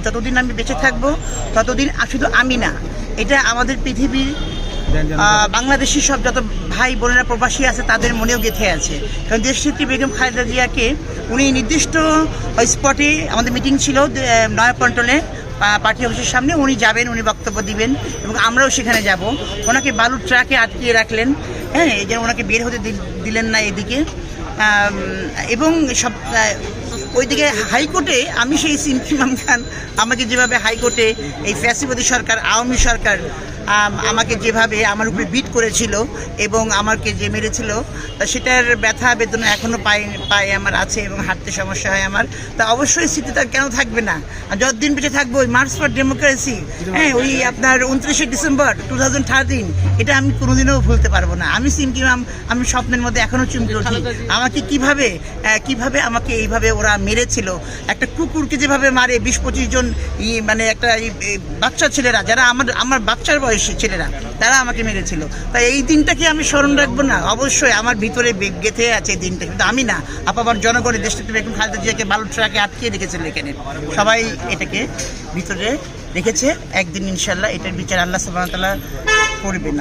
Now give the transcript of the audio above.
যতদিন আমি বেঁচে থাকবো ততদিন শুধু আমি না, এটা আমাদের পৃথিবীর বাংলাদেশি সব যত ভাই বোনেরা প্রবাসী আছে তাদের মনেও গেঁথে আছে। কারণ দেশনেত্রী বেগম খালেদা জিয়াকে উনি নির্দিষ্ট স্পটে, আমাদের মিটিং ছিল নয়াপল্টনে পার্টি অফিসের সামনে, উনি যাবেন, উনি বক্তব্য দিবেন এবং আমরাও সেখানে যাব। ওনাকে বালুর ট্রাকে আটকিয়ে রাখলেন, হ্যাঁ, এই জন্য ওনাকে বের হতে দিলেন না এদিকে। এবং সব ওইদিকে হাইকোর্টে আমি সেই ইমাম খান আমাকে যেভাবে হাইকোর্টে এই ফ্যাসিবাদী সরকার, আওয়ামী সরকার আমাকে যেভাবে আমার উপরে বিট করেছিল এবং আমাকে যে মেরেছিল, তা সেটার ব্যথা বেদনা এখনও পায়ে আমার আছে এবং হাঁটতে সমস্যা হয় আমার। তা অবশ্যই স্মৃতিটা কেন থাকবে না, আর যতদিন বেঁচে থাকবো ওই মার্চ ফর ডেমোক্রেসি, হ্যাঁ, ওই আপনার 29শে ডিসেম্বর 2013, এটা আমি কোনোদিনও ভুলতে পারবো না। আমি সিমকি ম্যাম, আমি স্বপ্নের মধ্যে এখনও চুমকি উঠি আমাকে কিভাবে আমাকে এইভাবে ওরা মেরেছিল। একটা কুকুরকে যেভাবে মারে 20-25 জন মানে একটা বাচ্চা ছেলেরা, যারা আমার বাচ্চার বয়সী ছেলেরা, তারা আমাকে মেরেছিল। তাই এই দিনটাকে আমি স্মরণ রাখবো না, অবশ্যই আমার ভিতরে গেঁথে আছে এই দিনটা। কিন্তু আমি না, আমার জনগণের দেশনেত্রী বেগম খালেদা জিয়াকে বালুর ট্রাকে আটকিয়ে রেখেছিল এখানে, সবাই এটাকে ভিতরে রেখেছে। একদিন ইনশাল্লাহ এটার বিচার আল্লাহ সুবহানাহু ওয়া তাআলা করবেন।